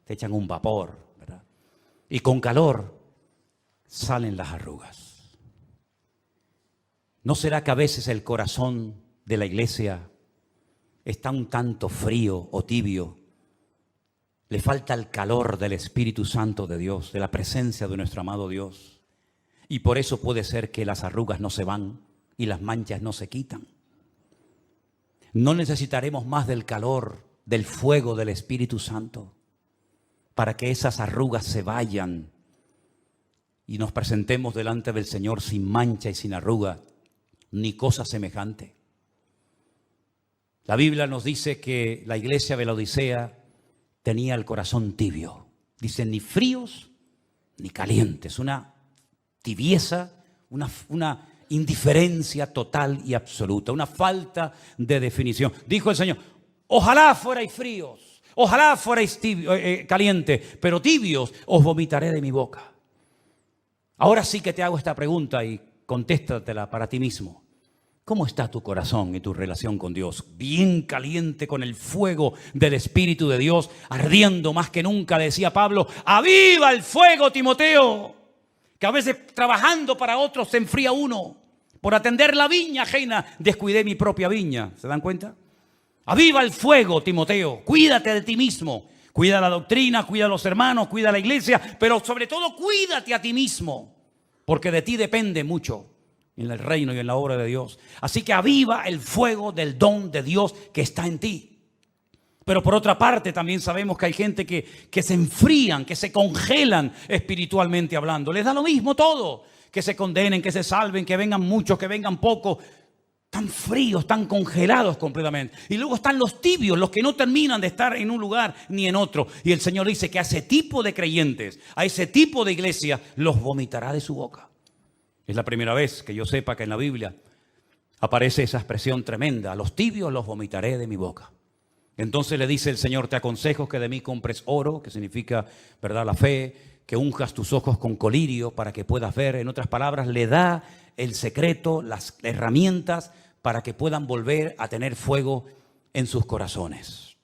Te echan un vapor, ¿verdad? Y con calor salen las arrugas. ¿No será que a veces el corazón de la iglesia está un tanto frío o tibio? Le falta el calor del Espíritu Santo de Dios, de la presencia de nuestro amado Dios. Y por eso puede ser que las arrugas no se van y las manchas no se quitan. No necesitaremos más del calor, del fuego del Espíritu Santo para que esas arrugas se vayan y nos presentemos delante del Señor sin mancha y sin arruga, ni cosa semejante. La Biblia nos dice que la iglesia de la Odisea tenía el corazón tibio. Dice, ni fríos ni calientes, una tibieza, una indiferencia total y absoluta, una falta de definición. Dijo el Señor, ojalá fuerais fríos, ojalá fuerais calientes, pero tibios os vomitaré de mi boca. Ahora sí que te hago esta pregunta y contéstatela para ti mismo. ¿Cómo está tu corazón y tu relación con Dios? Bien caliente con el fuego del Espíritu de Dios, ardiendo más que nunca, decía Pablo, ¡aviva el fuego, Timoteo! Que a veces trabajando para otros se enfría uno. Por atender la viña ajena, descuidé mi propia viña. ¿Se dan cuenta? Aviva el fuego, Timoteo. Cuídate de ti mismo. Cuida la doctrina, cuida a los hermanos, cuida a la iglesia, pero sobre todo cuídate a ti mismo, porque de ti depende mucho en el reino y en la obra de Dios. Así que aviva el fuego del don de Dios que está en ti. Pero por otra parte también sabemos que hay gente que se enfrían, que se congelan espiritualmente hablando. Les da lo mismo todo. Que se condenen, que se salven, que vengan muchos, que vengan pocos. Tan fríos, tan congelados completamente. Y luego están los tibios, los que no terminan de estar en un lugar ni en otro. Y el Señor dice que a ese tipo de creyentes, a ese tipo de iglesia, los vomitará de su boca. Es la primera vez que yo sepa que en la Biblia aparece esa expresión tremenda. A los tibios los vomitaré de mi boca. Entonces le dice el Señor, te aconsejo que de mí compres oro, que significa, ¿verdad?, la fe, que unjas tus ojos con colirio para que puedas ver. En otras palabras, le da el secreto, las herramientas para que puedan volver a tener fuego en sus corazones.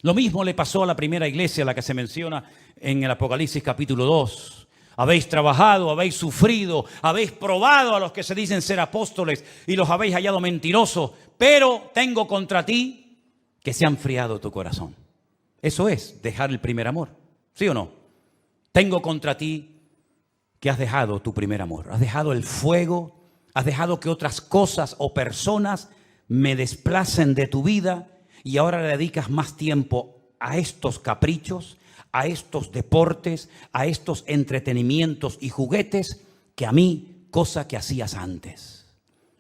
Lo mismo le pasó a la primera iglesia, la que se menciona en el Apocalipsis capítulo 2. Habéis trabajado, habéis sufrido, habéis probado a los que se dicen ser apóstoles y los habéis hallado mentirosos, pero tengo contra ti que se ha enfriado tu corazón. Eso es dejar el primer amor, ¿sí o no? Tengo contra ti que has dejado tu primer amor, has dejado el fuego, has dejado que otras cosas o personas me desplacen de tu vida y ahora le dedicas más tiempo a estos caprichos, a estos deportes, a estos entretenimientos y juguetes que a mí, cosa que hacías antes.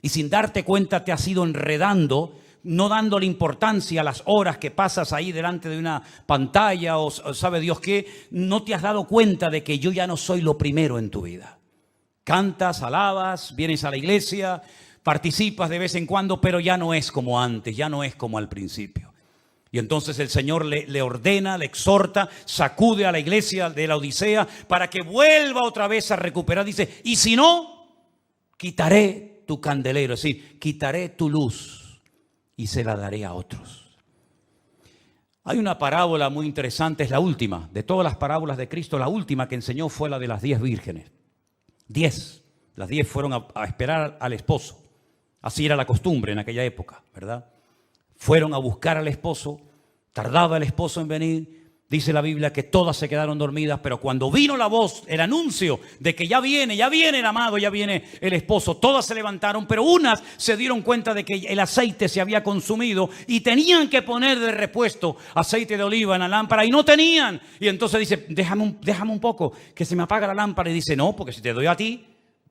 Y sin darte cuenta te has ido enredando, no dándole importancia a las horas que pasas ahí delante de una pantalla o sabe Dios qué, no te has dado cuenta de que yo ya no soy lo primero en tu vida. Cantas, alabas, vienes a la iglesia, participas de vez en cuando, pero ya no es como antes, ya no es como al principio. Y entonces el Señor le ordena, le exhorta, sacude a la iglesia de la Odisea para que vuelva otra vez a recuperar. Dice, y si no, quitaré tu candelero, es decir, quitaré tu luz y se la daré a otros. Hay una parábola muy interesante, es la última. De todas las parábolas de Cristo, la última que enseñó fue la de las 10 vírgenes. 10. Las 10 fueron a esperar al esposo. Así era la costumbre en aquella época, ¿verdad? Fueron a buscar al esposo, tardaba el esposo en venir. Dice la Biblia que todas se quedaron dormidas, pero cuando vino la voz, el anuncio de que ya viene el amado, ya viene el esposo, todas se levantaron, pero unas se dieron cuenta de que el aceite se había consumido y tenían que poner de repuesto aceite de oliva en la lámpara y no tenían. Y entonces dice, déjame un poco, que se me apaga la lámpara. Y dice, no, porque si te doy a ti,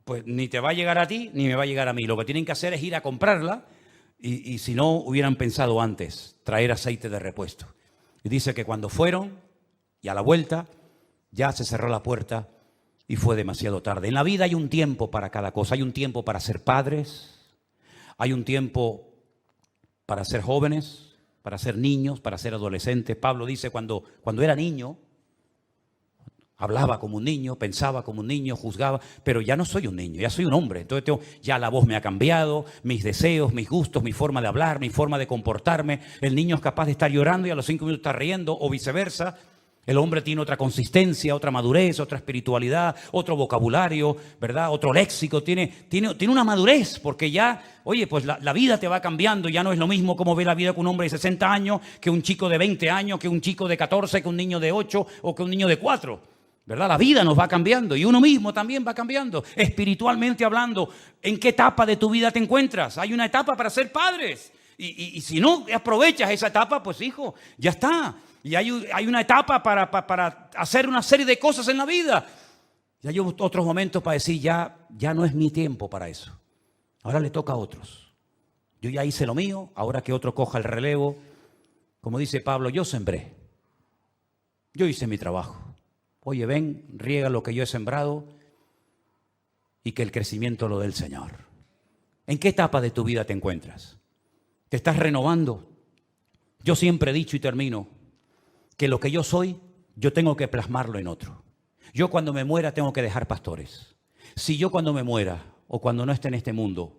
pues ni te va a llegar a ti, ni me va a llegar a mí. Lo que tienen que hacer es ir a comprarla y si no, hubieran pensado antes, traer aceite de repuesto. Y dice que cuando fueron y a la vuelta ya se cerró la puerta y fue demasiado tarde. En la vida hay un tiempo para cada cosa. Hay un tiempo para ser padres, hay un tiempo para ser jóvenes, para ser niños, para ser adolescentes. Pablo dice cuando era niño, Hablaba como un niño, pensaba como un niño, juzgaba, pero ya no soy un niño, ya soy un hombre. Entonces ya la voz me ha cambiado, mis deseos, mis gustos, mi forma de hablar, mi forma de comportarme. El niño es capaz de estar llorando y a los 5 minutos está riendo o viceversa. El hombre tiene otra consistencia, otra madurez, otra espiritualidad, otro vocabulario, ¿verdad? Otro léxico, tiene una madurez, porque ya, oye, pues la vida te va cambiando, ya no es lo mismo como ve la vida con un hombre de 60 años, que un chico de 20 años, que un chico de 14, que un niño de 8 o que un niño de 4, ¿verdad? La vida nos va cambiando y uno mismo también va cambiando, espiritualmente hablando. ¿En qué etapa de tu vida te encuentras? Hay una etapa para ser padres y si no aprovechas esa etapa, pues hijo, ya está. Y hay una etapa para hacer una serie de cosas en la vida. Y hay otros momentos para decir, ya no es mi tiempo para eso. Ahora le toca a otros. Yo ya hice lo mío, ahora que otro coja el relevo. Como dice Pablo, yo sembré. Yo hice mi trabajo. Oye, ven, riega lo que yo he sembrado y que el crecimiento lo dé el Señor. ¿En qué etapa de tu vida te encuentras? ¿Te estás renovando? Yo siempre he dicho y termino, que lo que yo soy, yo tengo que plasmarlo en otro. Yo cuando me muera tengo que dejar pastores. Si yo cuando me muera o cuando no esté en este mundo,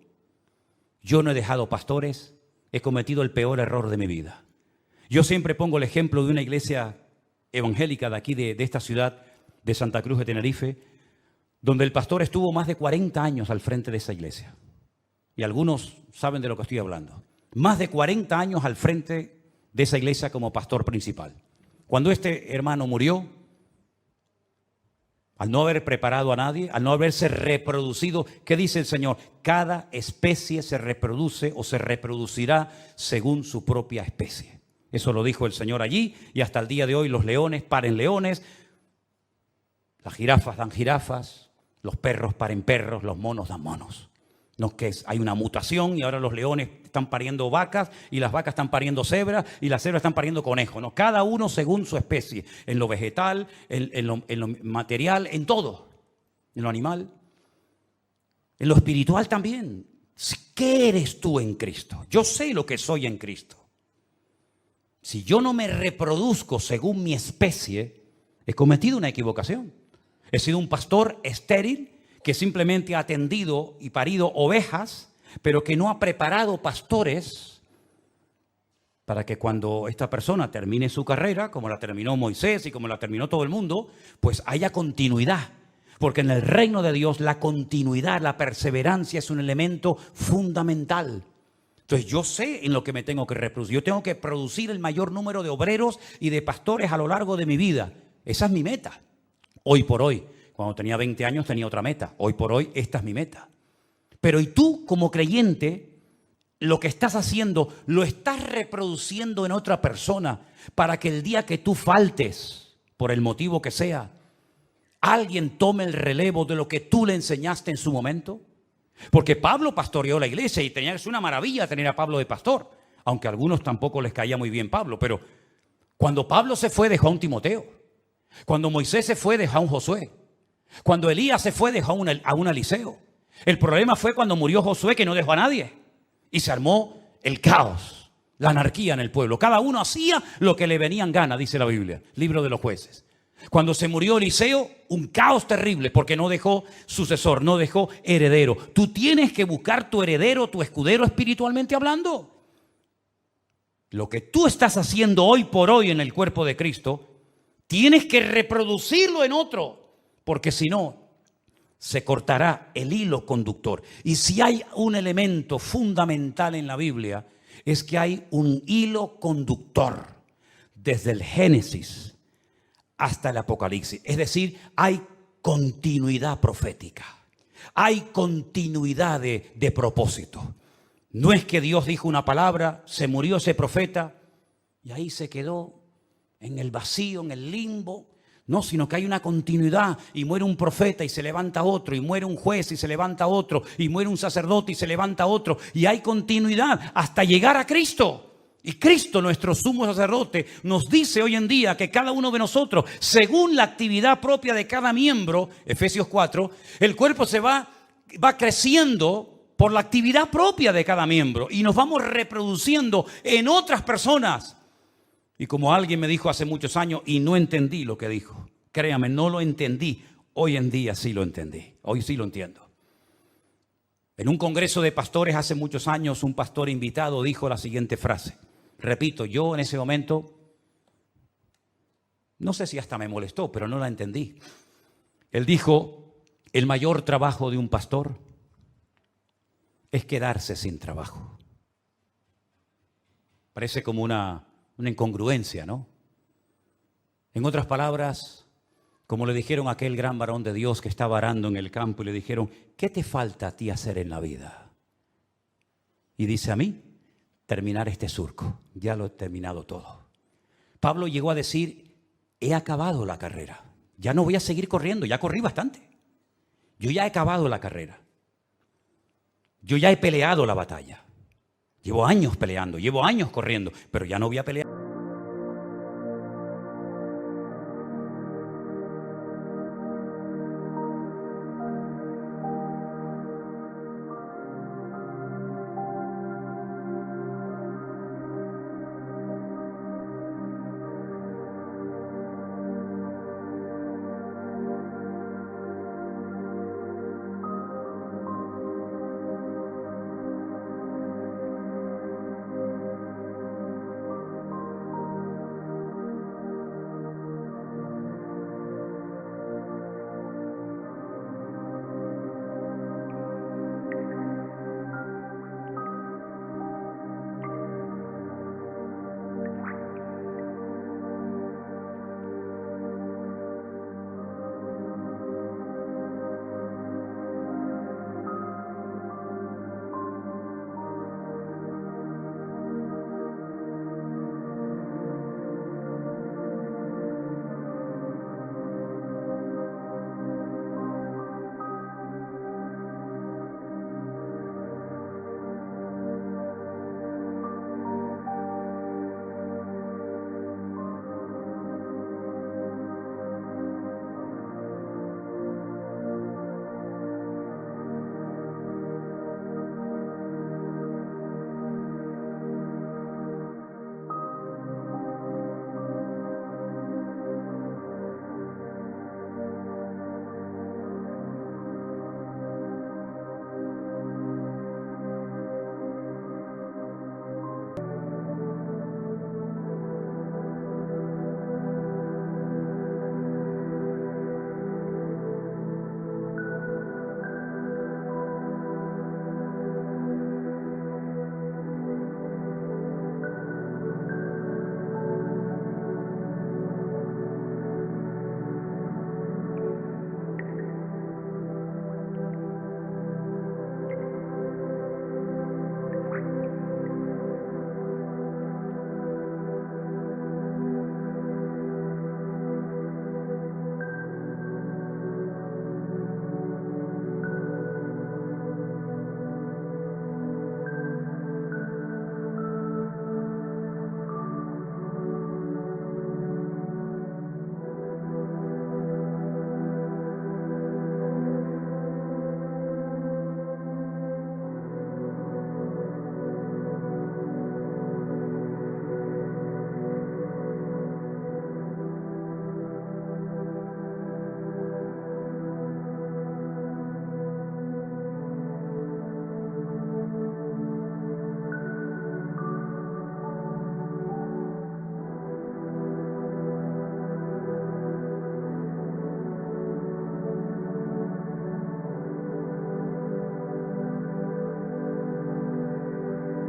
yo no he dejado pastores, he cometido el peor error de mi vida. Yo siempre pongo el ejemplo de una iglesia evangélica de aquí, de esta ciudad de Santa Cruz de Tenerife, donde el pastor estuvo más de 40 años al frente de esa iglesia. Y algunos saben de lo que estoy hablando. Más de 40 años al frente de esa iglesia como pastor principal. Cuando este hermano murió, al no haber preparado a nadie, al no haberse reproducido, ¿qué dice el Señor? Cada especie se reproduce o se reproducirá según su propia especie. Eso lo dijo el Señor allí y hasta el día de hoy los leones paren leones, las jirafas dan jirafas, los perros paren perros, los monos dan monos. No, que hay una mutación y ahora los leones están pariendo vacas y las vacas están pariendo cebras y las cebras están pariendo conejos. ¿No? Cada uno según su especie, en lo vegetal, en lo material, en todo, en lo animal, en lo espiritual también. ¿Qué eres tú en Cristo? Yo sé lo que soy en Cristo. Si yo no me reproduzco según mi especie, he cometido una equivocación. He sido un pastor estéril que simplemente ha atendido y parido ovejas, pero que no ha preparado pastores para que cuando esta persona termine su carrera, como la terminó Moisés y como la terminó todo el mundo, pues haya continuidad. Porque en el reino de Dios la continuidad, la perseverancia es un elemento fundamental. Entonces yo sé en lo que me tengo que reproducir. Yo tengo que producir el mayor número de obreros y de pastores a lo largo de mi vida. Esa es mi meta, hoy por hoy. Cuando tenía 20 años tenía otra meta. Hoy por hoy esta es mi meta. Pero y tú como creyente, lo que estás haciendo, lo estás reproduciendo en otra persona para que el día que tú faltes, por el motivo que sea, alguien tome el relevo de lo que tú le enseñaste en su momento. Porque Pablo pastoreó la iglesia y es una maravilla tener a Pablo de pastor. Aunque a algunos tampoco les caía muy bien Pablo. Pero cuando Pablo se fue dejó a un Timoteo. Cuando Moisés se fue dejó a un Josué. Cuando Elías se fue dejó a un Eliseo. El problema fue cuando murió Josué, que no dejó a nadie. Y se armó el caos, la anarquía en el pueblo. Cada uno hacía lo que le venía en gana, dice la Biblia, libro de los jueces. Cuando se murió Eliseo, un caos terrible porque no dejó sucesor, no dejó heredero. Tú tienes que buscar tu heredero, tu escudero espiritualmente hablando. Lo que tú estás haciendo hoy por hoy en el cuerpo de Cristo, tienes que reproducirlo en otro. Porque si no, se cortará el hilo conductor. Y si hay un elemento fundamental en la Biblia, es que hay un hilo conductor desde el Génesis hasta el Apocalipsis. Es decir, hay continuidad profética. Hay continuidad de propósito. No es que Dios dijo una palabra, se murió ese profeta y ahí se quedó en el vacío, en el limbo. No, sino que hay una continuidad y muere un profeta y se levanta otro, y muere un juez y se levanta otro, y muere un sacerdote y se levanta otro, y hay continuidad hasta llegar a Cristo. Y Cristo, nuestro sumo sacerdote, nos dice hoy en día que cada uno de nosotros, según la actividad propia de cada miembro, Efesios 4, el cuerpo se va creciendo por la actividad propia de cada miembro y nos vamos reproduciendo en otras personas. Y como alguien me dijo hace muchos años y no entendí lo que dijo, Créame, no lo entendí. Hoy en día sí lo entendí. Hoy sí lo entiendo. En un congreso de pastores hace muchos años, un pastor invitado dijo la siguiente frase. Repito, yo en ese momento, no sé si hasta me molestó, pero no la entendí. Él dijo, el mayor trabajo de un pastor es quedarse sin trabajo. Parece como una incongruencia, ¿no? En otras palabras, como le dijeron a aquel gran varón de Dios que estaba arando en el campo y le dijeron, ¿qué te falta a ti hacer en la vida? Y dice, a mí, terminar este surco. Ya lo he terminado todo. Pablo llegó a decir, he acabado la carrera. Ya no voy a seguir corriendo, ya corrí bastante. Yo ya he acabado la carrera. Yo ya he peleado la batalla. Llevo años peleando, llevo años corriendo, pero ya no voy a pelear.